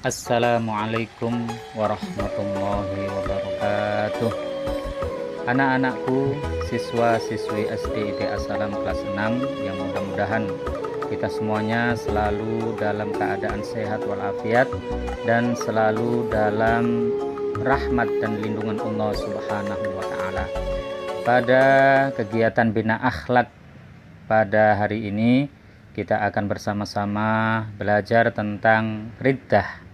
Assalamualaikum warahmatullahi wabarakatuh. Anak-anakku, siswa-siswi SD IPA Salam kelas 6 yang mudah-mudahan kita semuanya selalu dalam keadaan sehat walafiat dan selalu dalam rahmat dan lindungan Allah Subhanahu wa taala. Pada kegiatan bina akhlak pada hari ini kita akan bersama-sama belajar tentang riddah.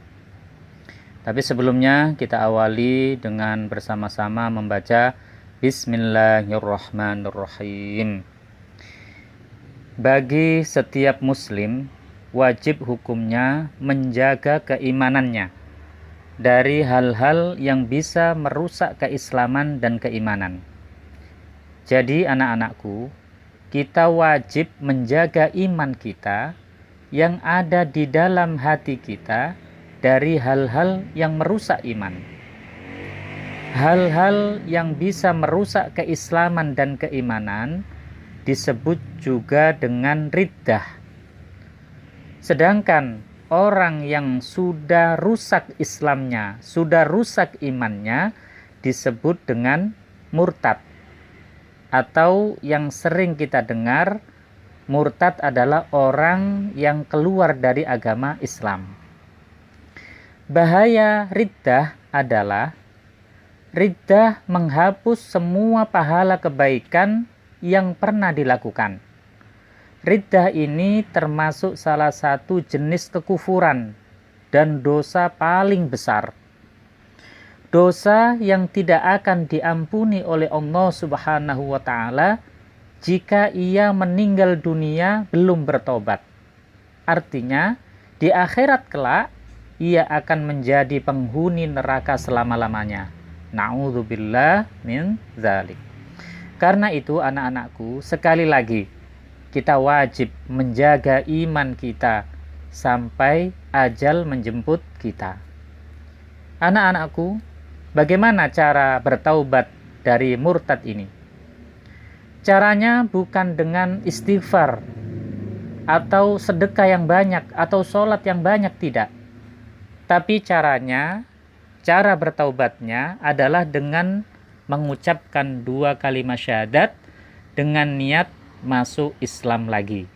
Tapi sebelumnya kita awali dengan bersama-sama membaca Bismillahirrahmanirrahim. Bagi setiap muslim wajib hukumnya menjaga keimanannya dari hal-hal yang bisa merusak keislaman dan keimanan. Jadi anak-anakku, kita wajib menjaga iman kita yang ada di dalam hati kita dari hal-hal yang merusak iman. Hal-hal yang bisa merusak keislaman dan keimanan disebut juga dengan riddah. Sedangkan orang yang sudah rusak Islamnya, sudah rusak imannya disebut dengan murtad. Atau yang sering kita dengar, murtad adalah orang yang keluar dari agama Islam. Bahaya riddah adalah riddah menghapus semua pahala kebaikan yang pernah dilakukan. Riddah ini termasuk salah satu jenis kekufuran dan dosa paling besar. Dosa yang tidak akan diampuni oleh Allah Subhanahu wa taala jika ia meninggal dunia belum bertobat. Artinya, di akhirat kelak ia akan menjadi penghuni neraka selama-lamanya. Na'udzubillah min dzalik. Karena itu anak-anakku, sekali lagi kita wajib menjaga iman kita sampai ajal menjemput kita. Anak-anakku, bagaimana cara bertaubat dari murtad ini? Caranya bukan dengan istighfar atau sedekah yang banyak atau sholat yang banyak, tidak. Tapi cara bertaubatnya adalah dengan mengucapkan 2 kalimat syahadat dengan niat masuk Islam lagi.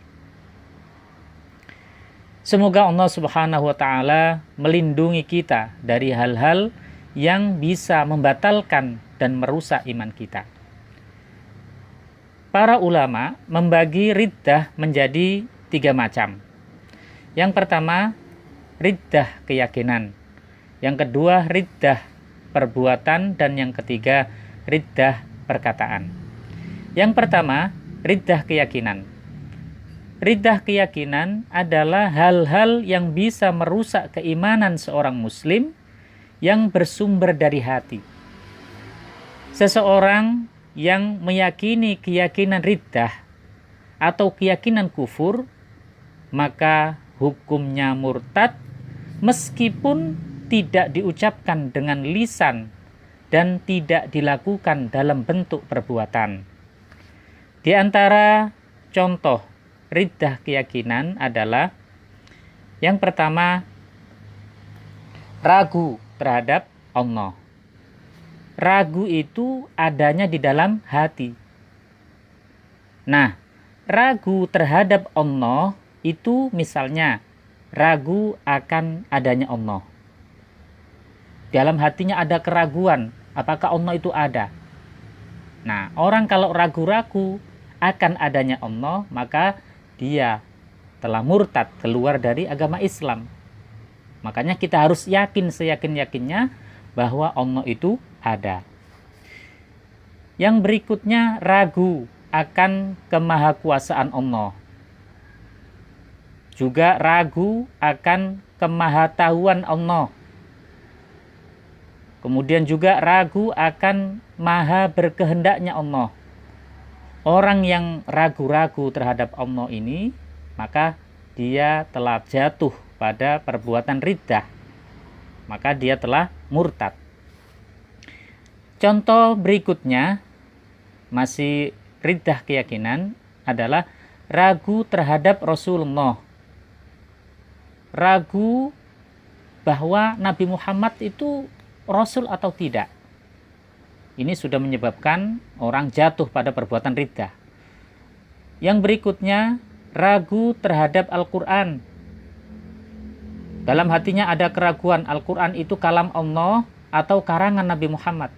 Semoga Allah Subhanahu wa taala melindungi kita dari hal-hal yang bisa membatalkan dan merusak iman kita. Para ulama membagi riddah menjadi 3 macam. Yang pertama, riddah keyakinan. Yang kedua, riddah perbuatan. Dan yang ketiga, riddah perkataan. Yang pertama, riddah keyakinan. Riddah keyakinan adalah hal-hal yang bisa merusak keimanan seorang muslim yang bersumber dari hati. Seseorang yang meyakini keyakinan riddah atau keyakinan kufur, maka hukumnya murtad meskipun tidak diucapkan dengan lisan dan tidak dilakukan dalam bentuk perbuatan. Di antara contoh riddah keyakinan adalah yang pertama, ragu terhadap Allah. Ragu itu adanya di dalam hati. Nah, ragu terhadap Allah itu misalnya ragu akan adanya Allah. Dalam hatinya ada keraguan, apakah Allah itu ada? Nah, orang kalau ragu-ragu akan adanya Allah, maka dia telah murtad, keluar dari agama Islam. Makanya kita harus yakin seyakin-yakinnya bahwa Allah itu ada. Yang berikutnya, ragu akan kemahakuasaan Allah. Juga ragu akan kemahatauan Allah. Kemudian juga ragu akan maha berkehendaknya Allah. Orang yang ragu-ragu terhadap Allah ini, maka dia telah jatuh pada perbuatan riddah. Maka dia telah murtad. Contoh berikutnya, masih riddah keyakinan, adalah ragu terhadap Rasulullah. Ragu bahwa Nabi Muhammad itu Rasul atau tidak. Ini sudah menyebabkan orang jatuh pada perbuatan riddah. Yang berikutnya, ragu terhadap Al-Quran. Dalam hatinya ada keraguan, Al-Quran itu kalam Allah atau karangan Nabi Muhammad.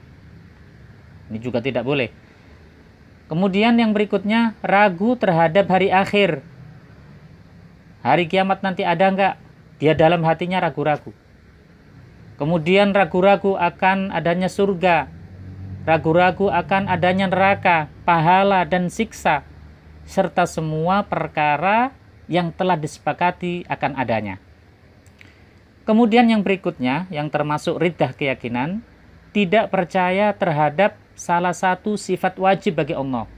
Ini juga tidak boleh. Kemudian yang berikutnya, ragu terhadap hari akhir. Hari kiamat nanti ada enggak? Dia dalam hatinya ragu-ragu. Kemudian ragu-ragu akan adanya surga. Ragu-ragu akan adanya neraka, pahala dan siksa, serta semua perkara yang telah disepakati akan adanya. Kemudian yang berikutnya, yang termasuk riddah keyakinan, tidak percaya terhadap salah satu sifat wajib bagi Allah.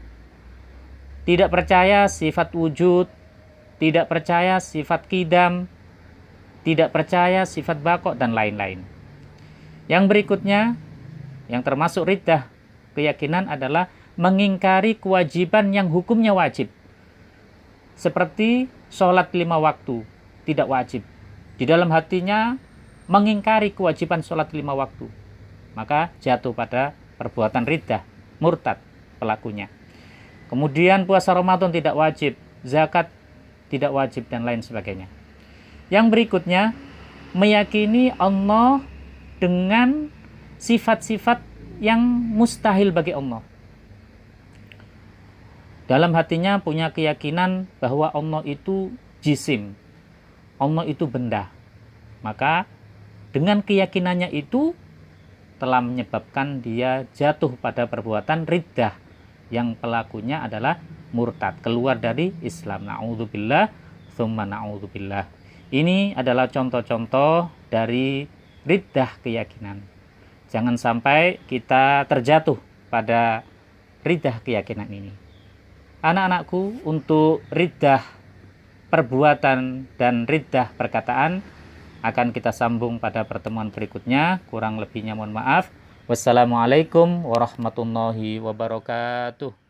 Tidak percaya sifat wujud, tidak percaya sifat qidam, tidak percaya sifat baqo, dan lain-lain. Yang berikutnya, yang termasuk riddah keyakinan adalah mengingkari kewajiban yang hukumnya wajib. Seperti sholat 5 waktu, tidak wajib. Di dalam hatinya mengingkari kewajiban sholat 5 waktu. Maka jatuh pada perbuatan riddah, murtad pelakunya. Kemudian puasa Ramadan tidak wajib, zakat tidak wajib, dan lain sebagainya. Yang berikutnya, meyakini Allah dengan sifat-sifat yang mustahil bagi Allah. Dalam hatinya punya keyakinan bahwa Allah itu jisim, Allah itu benda. Maka dengan keyakinannya itu telah menyebabkan dia jatuh pada perbuatan riddah yang pelakunya adalah murtad, keluar dari Islam. Na'udzubillah, tsumma na'udzubillah. Ini adalah contoh-contoh dari riddah keyakinan. Jangan sampai kita terjatuh pada riddah keyakinan ini. Anak-anakku, untuk riddah perbuatan dan riddah perkataan akan kita sambung pada pertemuan berikutnya. Kurang lebihnya mohon maaf. Wassalamualaikum warahmatullahi wabarakatuh.